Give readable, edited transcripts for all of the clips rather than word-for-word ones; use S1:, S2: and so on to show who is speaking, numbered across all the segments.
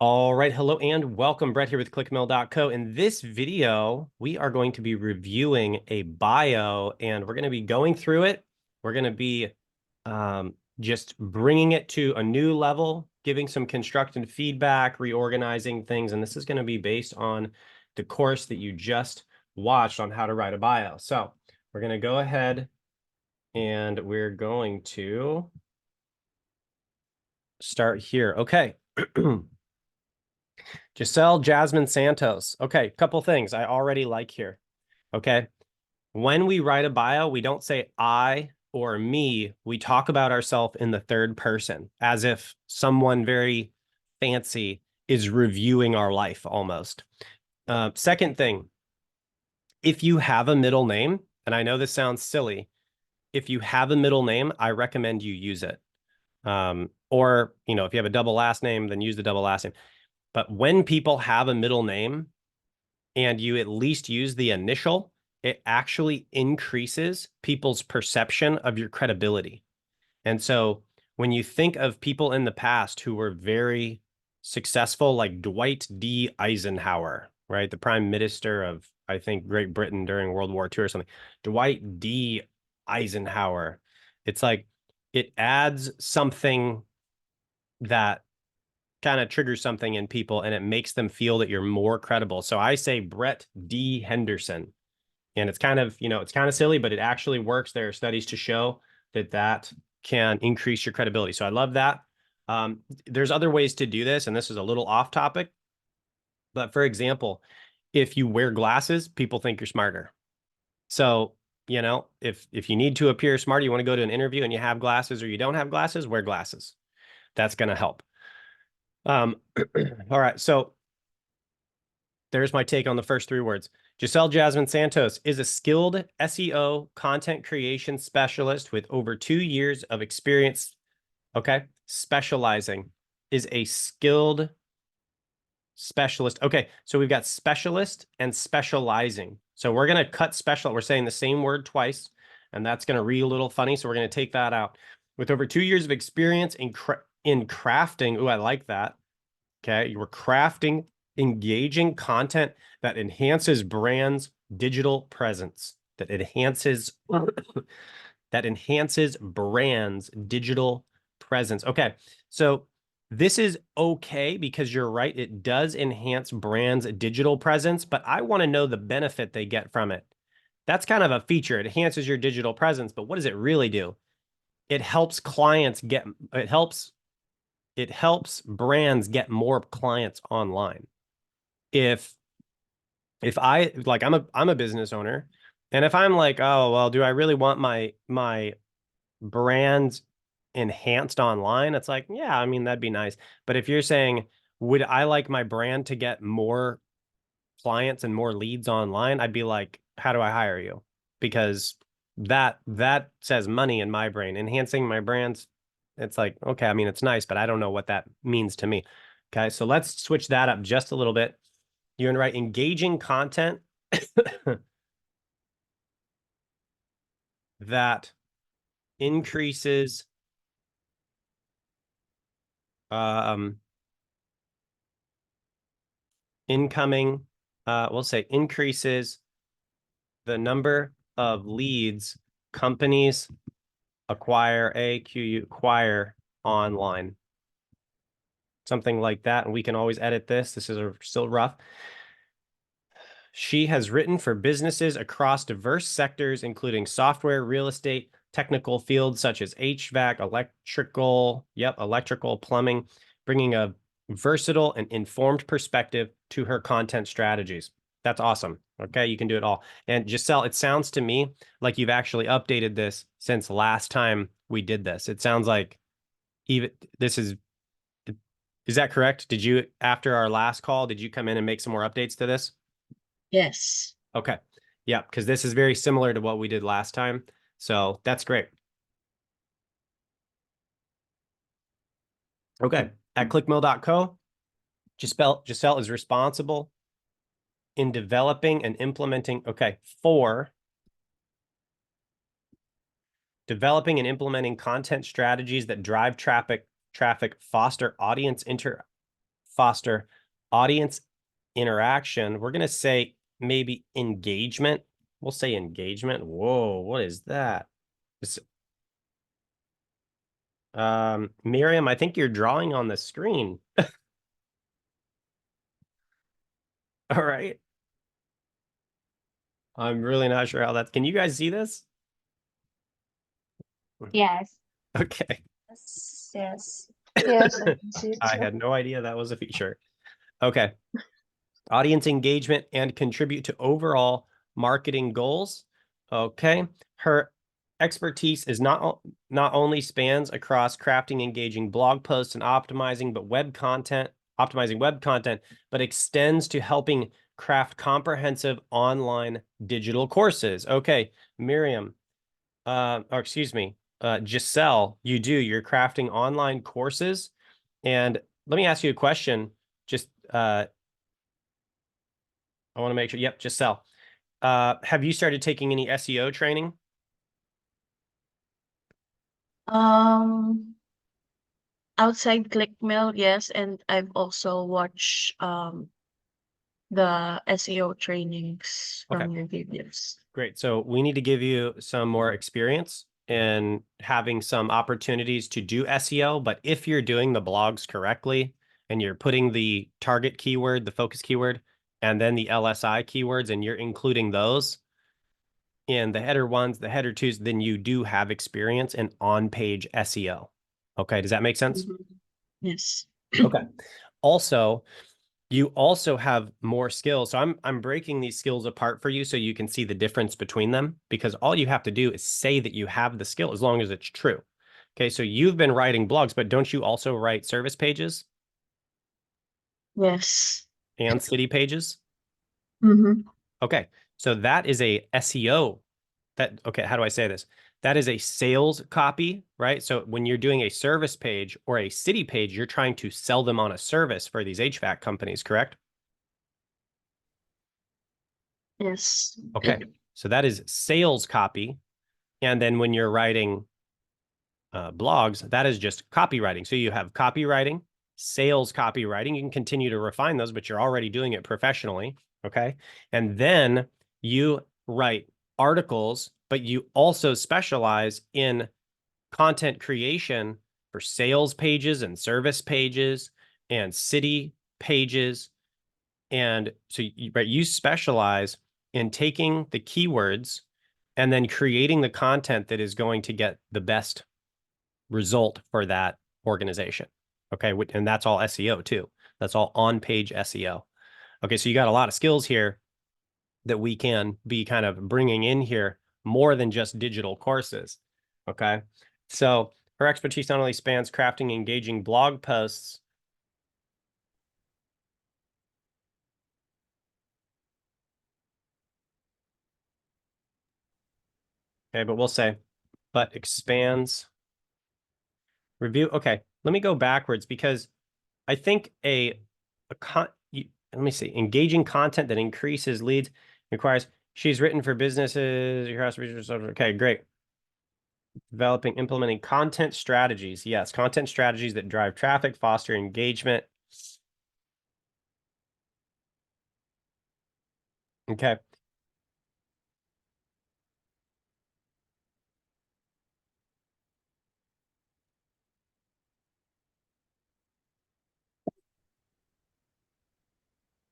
S1: All right, hello and welcome. Brett here with ClickMill.co. In this video, we are going to be reviewing a bio and we're going to be going through it. We're going to be just bringing it to a new level, giving some constructive feedback, reorganizing things. And this is going to be based on the course that you just watched on how to write a bio. So we're going to go ahead and we're going to start here. Okay. Giselle Jasmine Santos. Okay, couple things I already like here. Okay. When we write a bio, we don't say I or me. We talk about ourselves in the third person as if someone very fancy is reviewing our life almost. Second thing, if you have a middle name, and I know this sounds silly, if you have a middle name, I recommend you use it. Or, if you have a double last name, then use the double last name. But when people have a middle name and you at least use the initial, it actually increases people's perception of your credibility. And so when you think of people in the past who were very successful, like Dwight D. Eisenhower, right? The prime minister of, I think, Great Britain during World War II or something. Dwight D. Eisenhower. It's like it adds something that kind of triggers something in people and it makes them feel that you're more credible. So I say Brett D. Henderson. And it's kind of, it's kind of silly, but it actually works. There are studies to show that that can increase your credibility. So I love that. There's other ways to do this, and this is a little off topic. But for example, if you wear glasses, people think you're smarter. So, if you need to appear smart, you want to go to an interview and you have glasses or you don't have glasses, wear glasses. That's going to help. All right. So there's my take on the first three words. Giselle Jasmine Santos is a skilled SEO content creation specialist with over 2 years of experience. Okay. Specializing is a skilled specialist. Okay. So we've got specialist and specializing. So we're going to cut special. We're saying the same word twice, and that's going to read a little funny. So we're going to take that out. With over 2 years of experience in crafting. Ooh, I like that. Okay. You were crafting engaging content that enhances brands' digital presence, that enhances brands' digital presence. Okay. So this is okay because you're right. It does enhance brands' digital presence, but I want to know the benefit they get from it. That's kind of a feature. It enhances your digital presence, but what does it really do? It helps it helps brands get more clients online. If I like I'm a business owner, and if I'm like, oh well, do I really want my brand enhanced online? It's like, yeah, I mean that'd be nice. But if you're saying, would I like my brand to get more clients and more leads online? I'd be like, how do I hire you? Because that says money in my brain. Enhancing my brands, it's like, okay, I mean it's nice, but I don't know what that means to me. Okay, so let's switch that up just a little bit. You're gonna write engaging content that increases um, incoming, we'll say increases the number of leads companies acquire online. Something like that. And we can always edit this. This is still rough. She has written for businesses across diverse sectors, including software, real estate, technical fields such as HVAC, electrical, plumbing, bringing a versatile and informed perspective to her content strategies. That's awesome. Okay, you can do it all. And Giselle, it sounds to me like you've actually updated this since last time we did this. It sounds like even this is that correct? Did you, after our last call, did you come in and make some more updates to this?
S2: Yes.
S1: Okay. Yeah, because this is very similar to what we did last time. So that's great. Okay. At clickmill.co, Giselle is responsible in developing and implementing, for developing and implementing content strategies that drive traffic, foster foster audience interaction. We're going to say maybe engagement. We'll say engagement. Whoa, what is that? Miriam, I think you're drawing on the screen. All right. I'm really not sure how that's. Can you guys see this?
S2: Yes.
S1: Okay.
S2: Yes. Yes, I can see it
S1: I
S2: too.
S1: had no idea that was a feature. Okay. Audience engagement and contribute to overall marketing goals. Okay. Her expertise is not only spans across crafting engaging blog posts and optimizing web content, but extends to helping craft comprehensive online digital courses. Okay, Miriam, or excuse me, Giselle, you're crafting online courses. And let me ask you a question. Just I want to make sure. Yep, Giselle. Have you started taking any SEO training?
S2: Outside ClickMail, yes, and I've also watched the SEO trainings
S1: Okay,
S2: from your videos.
S1: great. So we need to give you some more experience in having some opportunities to do SEO. But if you're doing the blogs correctly and you're putting the target keyword, the focus keyword, and then the LSI keywords, and you're including those in the header ones, the header twos, then you do have experience in on-page SEO. Okay, does that make sense?
S2: Yes.
S1: Okay. Also, you also have more skills. So I'm breaking these skills apart for you so you can see the difference between them, because all you have to do is say that you have the skill as long as it's true. Okay, so you've been writing blogs, but don't you also write service pages
S2: Yes.
S1: and city pages?
S2: Mm-hmm.
S1: Okay, so that is a SEO. Okay, how do I say this? That is a sales copy, right? So when you're doing a service page or a city page, you're trying to sell them on a service for these HVAC companies, correct?
S2: Yes.
S1: Okay, so that is sales copy. And then when you're writing blogs, that is just copywriting. So you have copywriting, sales copywriting. You can continue to refine those, but you're already doing it professionally. Okay. And then you write articles, but you also specialize in content creation for sales pages and service pages and city pages. And so you specialize in taking the keywords and then creating the content that is going to get the best result for that organization. Okay. And that's all SEO too. That's all on-page SEO. Okay. So you got a lot of skills here that we can be kind of bringing in here more than just digital courses. Okay. So her expertise not only spans crafting engaging blog posts, okay, but we'll say, but expands review. Okay. Let me go backwards because I think let me see, engaging content that increases leads requires she's written for businesses. Okay, great. Developing, implementing content strategies. Yes, content strategies that drive traffic, foster engagement. Okay.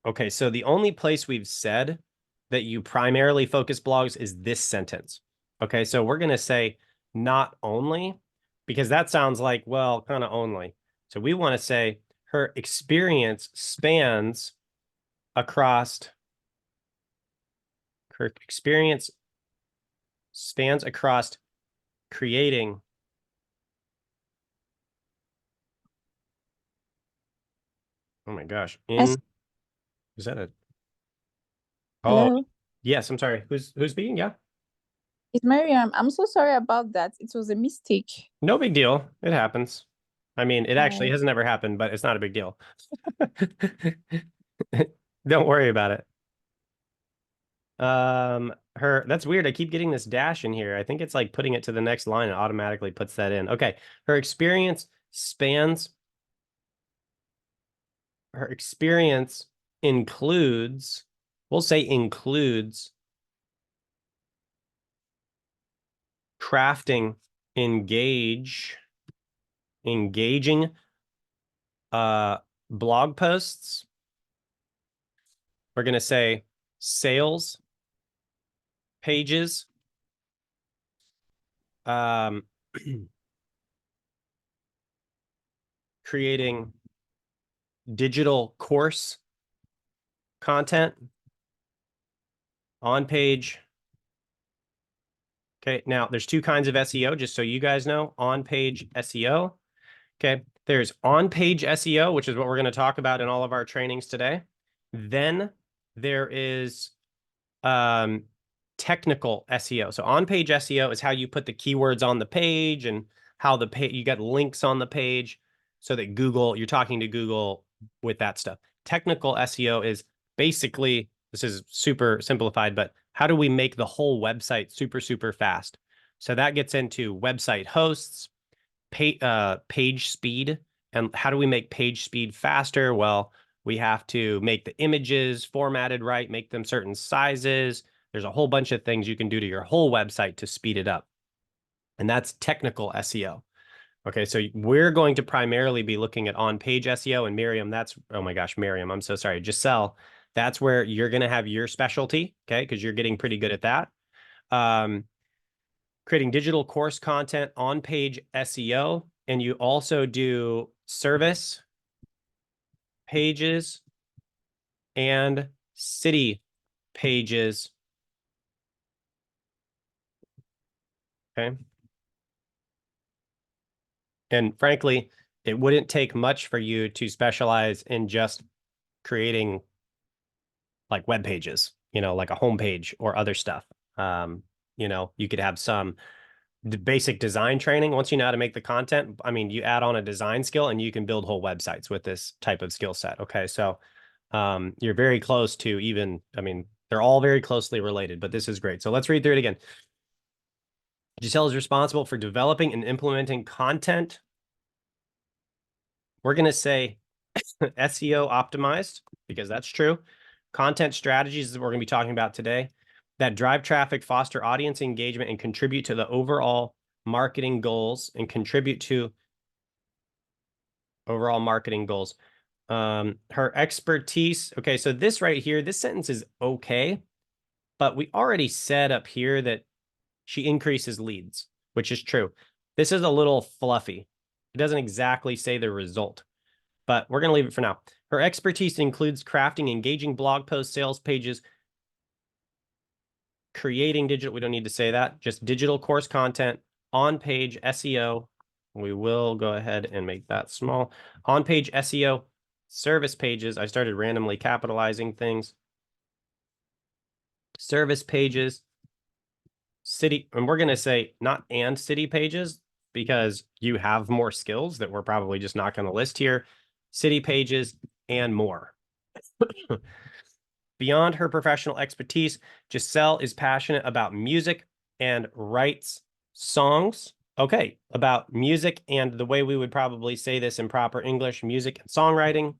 S1: Okay, so the only place we've said that you primarily focus blogs is this sentence. Okay, so we're going to say not only, because that sounds like, well, kind of only. So we want to say her experience spans across, her experience spans across creating. Oh my gosh.
S3: As
S1: Is that a, oh,
S3: hello,
S1: yes, I'm sorry. Who's speaking? Yeah.
S3: it's Miriam. I'm so sorry about that. It was a mistake.
S1: No big deal. It happens. I mean, it actually
S3: Oh,
S1: has never happened, but it's not a big deal. Don't worry about it. That's weird. I keep getting this dash in here. I think it's like putting it to the next line and automatically puts that in. Okay. Her experience spans her experience includes, we'll say includes crafting, engaging blog posts. We're going to say sales pages, creating digital course content on page. Okay, now there's two kinds of SEO, just so you guys know. On page SEO. Okay, there's on page SEO, which is what we're going to talk about in all of our trainings today. Then there is technical SEO. So on page SEO is how you put the keywords on the page and how the page, you got links on the page so that Google, you're talking to Google with that stuff. Technical SEO is basically, this is super simplified, but how do we make the whole website super, super fast? So that gets into website hosts, page speed. And how do we make page speed faster? Well, we have to make the images formatted right, make them certain sizes. There's a whole bunch of things you can do to your whole website to speed it up. And that's technical SEO. Okay, so we're going to primarily be looking at on-page SEO, and Miriam, that's, oh my gosh, Miriam, I'm so sorry, Giselle, that's where you're going to have your specialty, okay, because you're getting pretty good at that. Creating digital course content, on-page SEO, and you also do service pages and city pages. Okay. And frankly, it wouldn't take much for you to specialize in just creating like web pages, you know, like a homepage or other stuff. You know, you could have some basic design training. Once you know how to make the content, I mean, you add on a design skill and you can build whole websites with this type of skill set. Okay. So you're very close to even, I mean, they're all very closely related, but this is great. So let's read through it again. Giselle is responsible for developing and implementing content. We're going to say SEO optimized because that's true. Content strategies is what we're going to be talking about today that drive traffic, foster audience engagement, and contribute to the overall marketing goals and contribute to overall marketing goals. Her expertise. Okay, so this right here, this sentence is okay, but we already said up here that she increases leads, which is true. This is a little fluffy. It doesn't exactly say the result, but we're going to leave it for now. Her expertise includes crafting engaging blog posts, sales pages, creating digital, we don't need to say that, just digital course content, on-page SEO. We will go ahead and make that small. On-page SEO, service pages. I started randomly capitalizing things. Service pages, city, and we're going to say not and city pages because you have more skills that we're probably just not going to list here. City pages and more. Beyond her professional expertise, Giselle is passionate about music and writes songs. Okay, about music and the way we would probably say this in proper English, music and songwriting.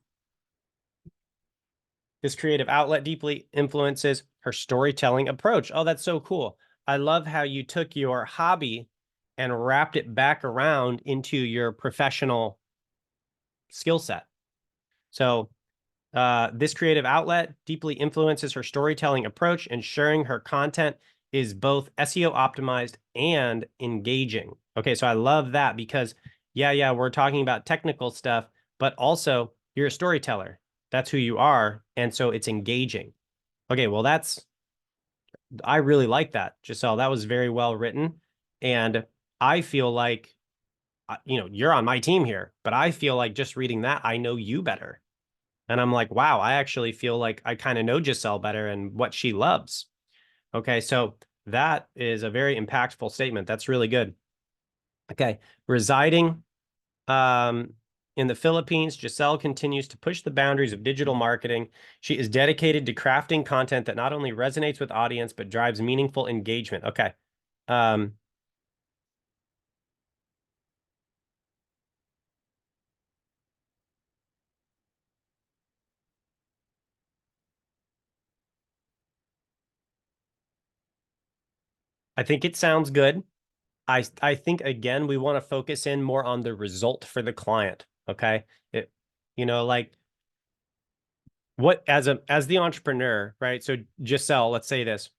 S1: This creative outlet deeply influences her storytelling approach. Oh, that's so cool. I love how you took your hobby and wrapped it back around into your professional skill set. So this creative outlet deeply influences her storytelling approach, ensuring her content is both SEO optimized and engaging. Okay, so I love that because, yeah, we're talking about technical stuff, but also you're a storyteller. That's who you are. And so it's engaging. Okay, well, I really like that, Giselle. That was very well written. And I feel like, you know, you're on my team here, but I feel like just reading that, I know you better. And I'm like, wow, I actually feel like I kind of know Giselle better and what she loves. Okay, so that is a very impactful statement. That's really good. Okay, residing in the Philippines, Giselle continues to push the boundaries of digital marketing. She is dedicated to crafting content that not only resonates with audience, but drives meaningful engagement. Okay. I think it sounds good. I think again we want to focus in more on the result for the client. Okay. It, like what as the entrepreneur, right? So Giselle, let's say this,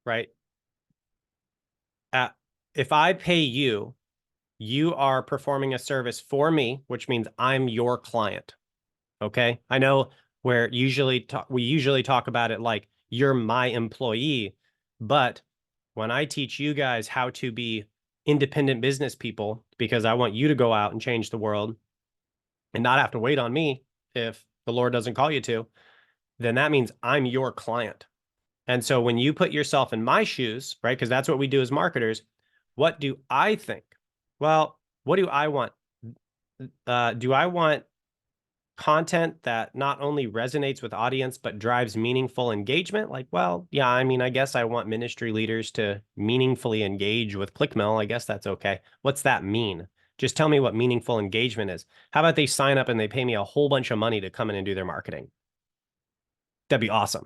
S1: right? If I pay you, you are performing a service for me, which means I'm your client. Okay. I know where we usually talk about it like you're my employee, but when I teach you guys how to be independent business people, because I want you to go out and change the world and not have to wait on me if the Lord doesn't call you to, then that means I'm your client. And so when you put yourself in my shoes, right? Because that's what we do as marketers. What do I think? Well, what do I want? Do I want content that not only resonates with audience but drives meaningful engagement? Like, well, yeah, I mean, I guess I want ministry leaders to meaningfully engage with ClickMill. I guess that's okay. What's that mean? Just tell me what meaningful engagement is. How about they sign up and they pay me a whole bunch of money to come in and do their marketing? That'd be awesome.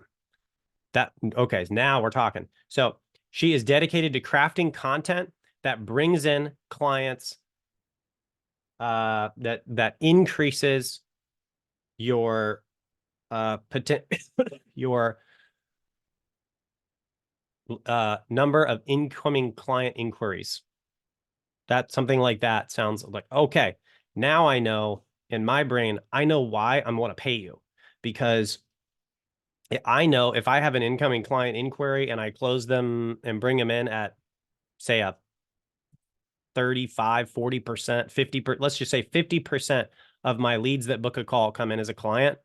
S1: Okay, now we're talking. So she is dedicated to crafting content that brings in clients, that increases your your number of incoming client inquiries. That something like that sounds like, okay, now I know in my brain, I know why I'm going to pay you, because I know if I have an incoming client inquiry and I close them and bring them in at, say, a 35, 40%, 50%, let's just say 50% of my leads that book a call come in as a client.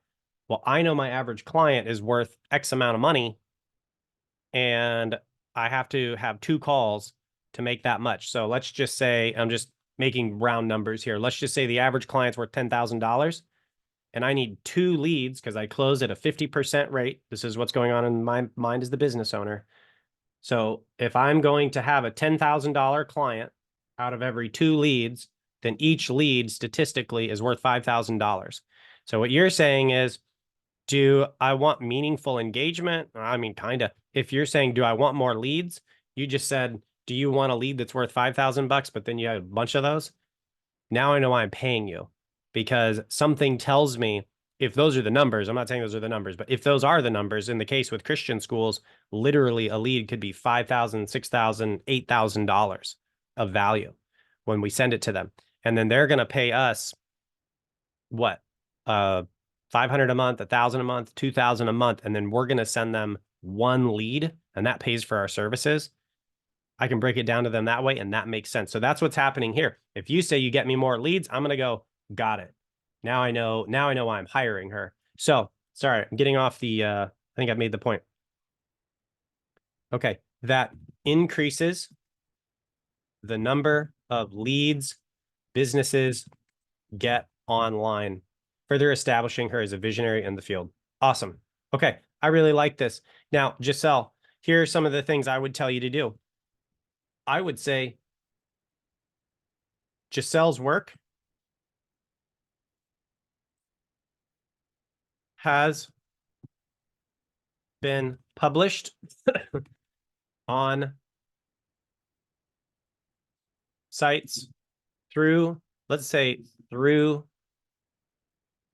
S1: Well, I know my average client is worth X amount of money, and I have to have 2 calls to make that much. So let's just say, I'm just making round numbers here. Let's just say the average client's worth $10,000 and I need 2 leads because I close at a 50% rate. This is what's going on in my mind as the business owner. So if I'm going to have a $10,000 client out of every 2 leads, then each lead statistically is worth $5,000. So what you're saying is, do I want meaningful engagement? I mean, kind of. If you're saying, do I want more leads? You just said, do you want a lead that's worth $5,000, but then you have a bunch of those? Now I know why I'm paying you, because something tells me if those are the numbers. I'm not saying those are the numbers, but if those are the numbers, in the case with Christian schools, literally a lead could be $5,000, $6,000, $8,000 of value when we send it to them. And then they're going to pay us what? 500 a month, 1,000 a month, 2,000 a month, and then we're going to send them 1 lead, and that pays for our services. I can break it down to them that way, and that makes sense. So that's what's happening here. If you say you get me more leads, I'm going to go, got it. Now I know why I'm hiring her. So sorry, I'm getting off the, I think I've made the point. Okay. That increases the number of leads businesses get online, further establishing her as a visionary in the field. Awesome. Okay. I really like this. Now, Giselle, here are some of the things I would tell you to do. I would say Giselle's work has been published on sites through, let's say, through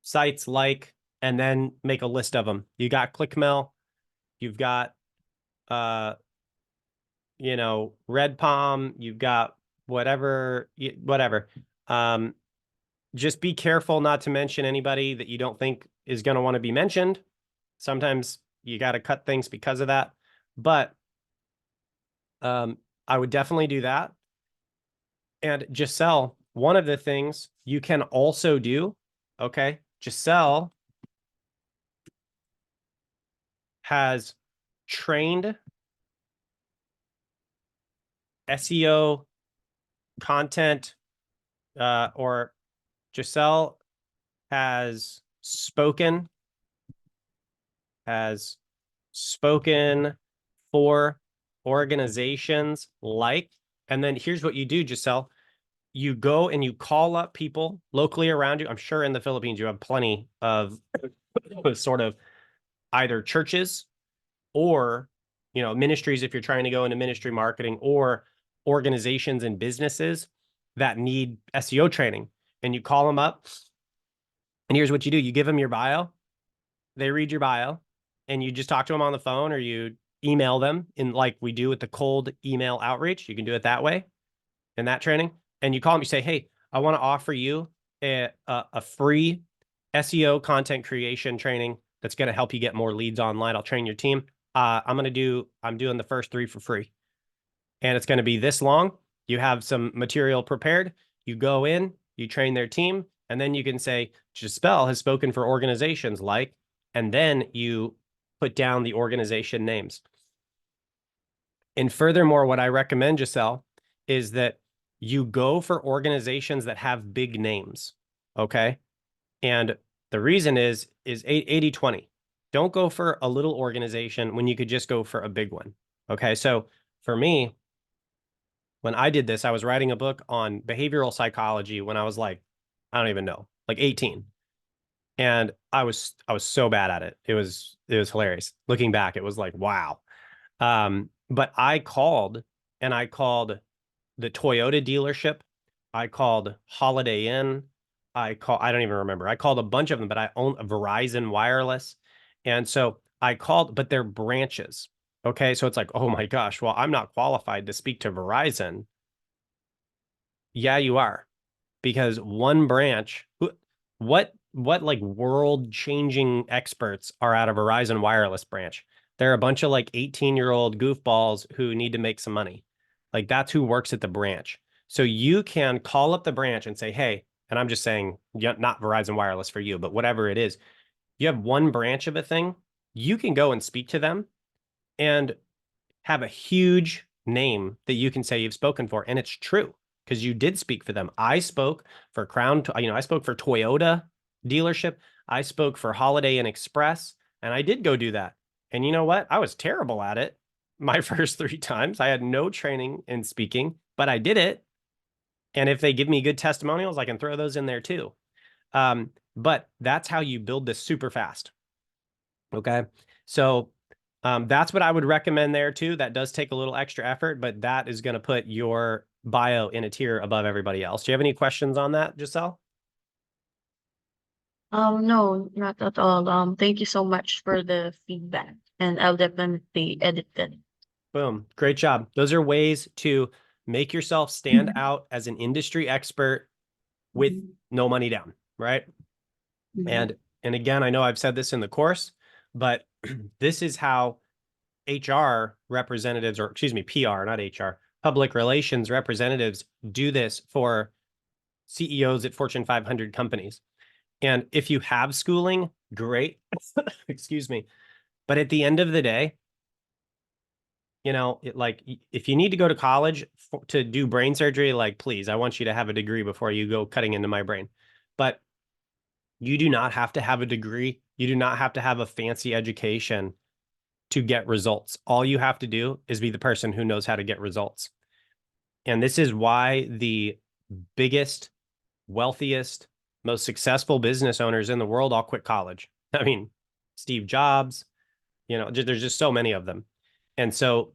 S1: sites like, and then make a list of them. You got ClickMill, you've got, Red Palm, you've got whatever. Just be careful not to mention anybody that you don't think is going to want to be mentioned. Sometimes you got to cut things because of that. But I would definitely do that. And Giselle, one of the things you can also do, okay, Giselle has trained SEO content, or Giselle has spoken for organizations like, and then here's what you do, Giselle. You go and you call up people locally around you. I'm sure in the Philippines you have plenty of sort of either churches or you know, ministries, if you're trying to go into ministry marketing, or organizations and businesses that need SEO training, and you call them up, and here's what you do. You give them your bio, they read your bio, and you just talk to them on the phone, or you email them in, like we do with the cold email outreach. You can do it that way in that training. And you call them, you say, hey, I want to offer you a free SEO content creation training that's going to help you get more leads online. I'll train your team. I'm doing the first 3 for free. And it's going to be this long. You have some material prepared. You go in, you train their team, and then you can say, Giselle has spoken for organizations like, and then you put down the organization names. And furthermore, what I recommend, Giselle, is that you go for organizations that have big names. Okay. And the reason is 80-20. Don't go for a little organization when you could just go for a big one. Okay. So for me, when I did this, I was writing a book on behavioral psychology when I was like, I don't even know, like 18. And I was so bad at it. It was hilarious. Looking back, it was like, wow. But I called the Toyota dealership. I called Holiday Inn. I don't even remember. I called a bunch of them, but I own Verizon Wireless. And so I called, but they're branches. Okay. So it's like, oh my gosh, well, I'm not qualified to speak to Verizon. Yeah, you are. Because one branch, what like world changing experts are out of Verizon Wireless branch? They're a bunch of like 18-year-old goofballs who need to make some money. Like that's who works at the branch. So you can call up the branch and say, hey, and I'm just saying, yeah, not Verizon Wireless for you, but whatever it is, you have one branch of a thing, you can go and speak to them and have a huge name that you can say you've spoken for. And it's true because you did speak for them. I spoke for I spoke for Toyota dealership. I spoke for Holiday Inn Express, and I did go do that. And you know what? I was terrible at it my first 3 times. I had no training in speaking, but I did it. And if they give me good testimonials, I can throw those in there too. But that's how you build this super fast. Okay. So that's what I would recommend there too. That does take a little extra effort, but that is going to put your bio in a tier above everybody else. Do you have any questions on that, Giselle?
S2: No, not at all. Thank you so much for the feedback, and I'll definitely edit it.
S1: Boom. Great job. Those are ways to make yourself stand out as an industry expert with no money down, right?
S2: Mhm.
S1: And again, I know I've said this in the course, but this is how HR representatives, or excuse me, PR, not HR, public relations representatives do this for CEOs at Fortune 500 companies. And if you have schooling, great. Excuse me. But at the end of the day, you know, like if you need to go to college to do brain surgery, like, please, I want you to have a degree before you go cutting into my brain. But you do not have to have a degree. You do not have to have a fancy education to get results. All you have to do is be the person who knows how to get results. And this is why the biggest, wealthiest, most successful business owners in the world all quit college. I mean, Steve Jobs, you know, there's just so many of them. And so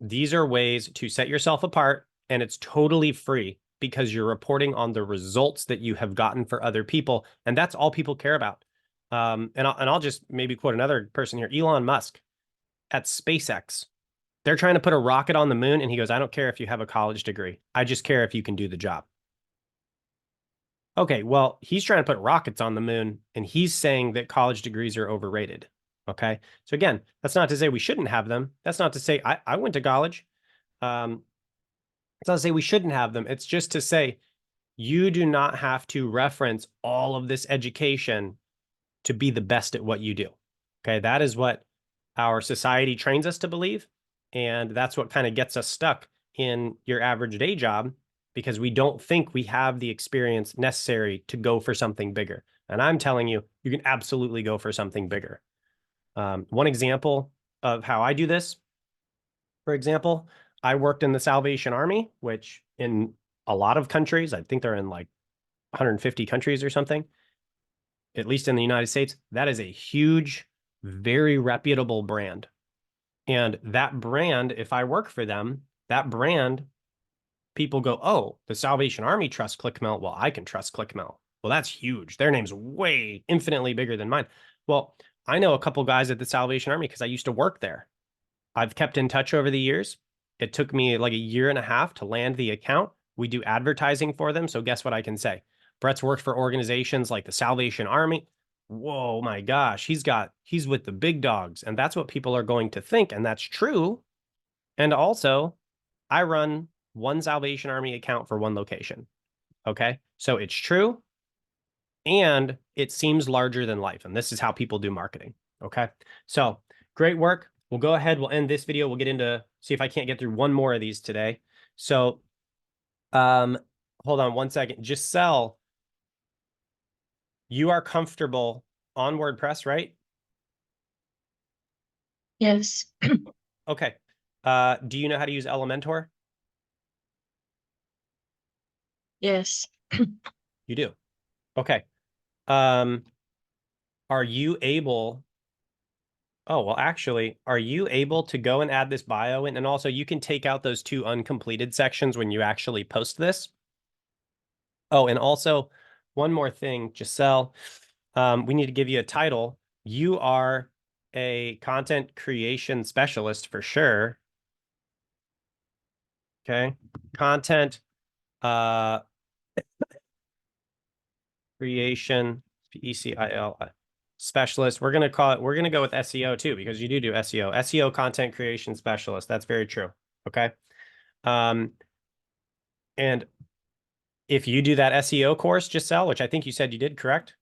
S1: these are ways to set yourself apart, and it's totally free because you're reporting on the results that you have gotten for other people. And that's all people care about. And I'll just maybe quote another person here, Elon Musk at SpaceX. They're trying to put a rocket on the moon, and he goes, I don't care if you have a college degree. I just care if you can do the job. Okay, well, he's trying to put rockets on the moon, and he's saying that college degrees are overrated. Okay, so again, that's not to say we shouldn't have them. That's not to say I went to college. It's not to say we shouldn't have them. It's just to say you do not have to reference all of this education to be the best at what you do. Okay, that is what our society trains us to believe. And that's what kind of gets us stuck in your average day job because we don't think we have the experience necessary to go for something bigger. And I'm telling you, you can absolutely go for something bigger. One example of how I do this, for example, I worked in the Salvation Army, which in a lot of countries, I think they're in like 150 countries or something. at least in the United States, that is a huge, very reputable brand. And that brand, if I work for them, that brand, people go, oh, the Salvation Army trusts ClickMelt. Well, I can trust ClickMelt. Well, that's huge. Their name's way infinitely bigger than mine. Well, I know a couple guys at the Salvation Army because I used to work there. I've kept in touch over the years. It took me like a year and a half to land the account. We do advertising for them. So guess what I can say? Brett's worked for organizations like the Salvation Army. Whoa, my gosh, he's with the big dogs. And that's what people are going to think. And that's true. And also, I run one Salvation Army account for one location. Okay. So it's true. And it seems larger than life. And this is how people do marketing. Okay. So great work. We'll go ahead. We'll end this video. We'll get into, see if I can't get through one more of these today. So, hold on one second. Giselle, you are comfortable on WordPress, right?
S2: Yes.
S1: Okay. Do you know how to use Elementor?
S2: Yes.
S1: You do. Okay. Are you able, oh, well, actually, are you able to go and add this bio in? And also you can take out those 2 uncompleted sections when you actually post this. Oh, and also one more thing, Giselle, we need to give you a title. You are a content creation specialist for sure. Okay. Content, creation, PECIL specialist. We're going to call it, we're going to go with SEO too, because you do SEO. SEO content creation specialist. That's very true. Okay. And if you do that SEO course, Giselle, which I think you said you did, correct?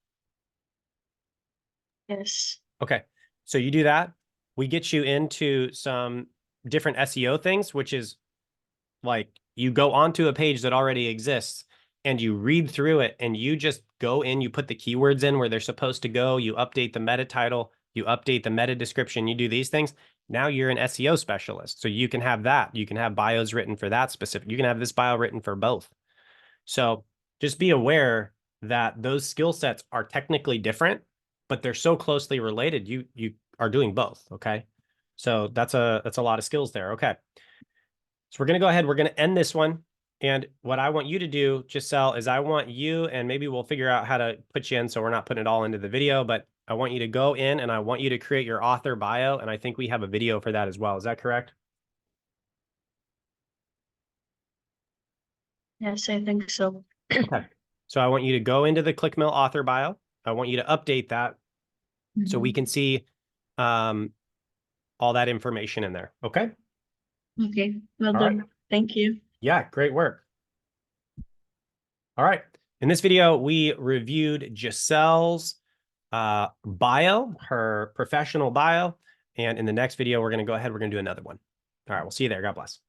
S2: Yes.
S1: Okay. So you do that. We get you into some different SEO things, which is like you go onto a page that already exists and you read through it and you just go in, you put the keywords in where they're supposed to go, you update the meta title, you update the meta description, you do these things. Now you're an SEO specialist. So you can have that. You can have bios written for that specific. You can have this bio written for both. So just be aware that those skill sets are technically different, but they're so closely related. You are doing both. Okay. So that's a lot of skills there. Okay. So we're going to go ahead. We're going to end this one. And what I want you to do, Giselle, is I want you, and maybe we'll figure out how to put you in so we're not putting it all into the video, but I want you to go in and I want you to create your author bio. And I think we have a video for that as well. Is that correct?
S2: Yes, I think so.
S1: Okay. So I want you to go into the ClickMill author bio. I want you to update that so we can see all that information in there. Okay.
S2: Okay. Well
S1: All
S2: done.
S1: right.
S2: Thank you.
S1: Yeah, great work. All right. In this video, we reviewed Giselle's bio, her professional bio. And in the next video, we're going to go ahead. We're going to do another one. All right. We'll see you there. God bless.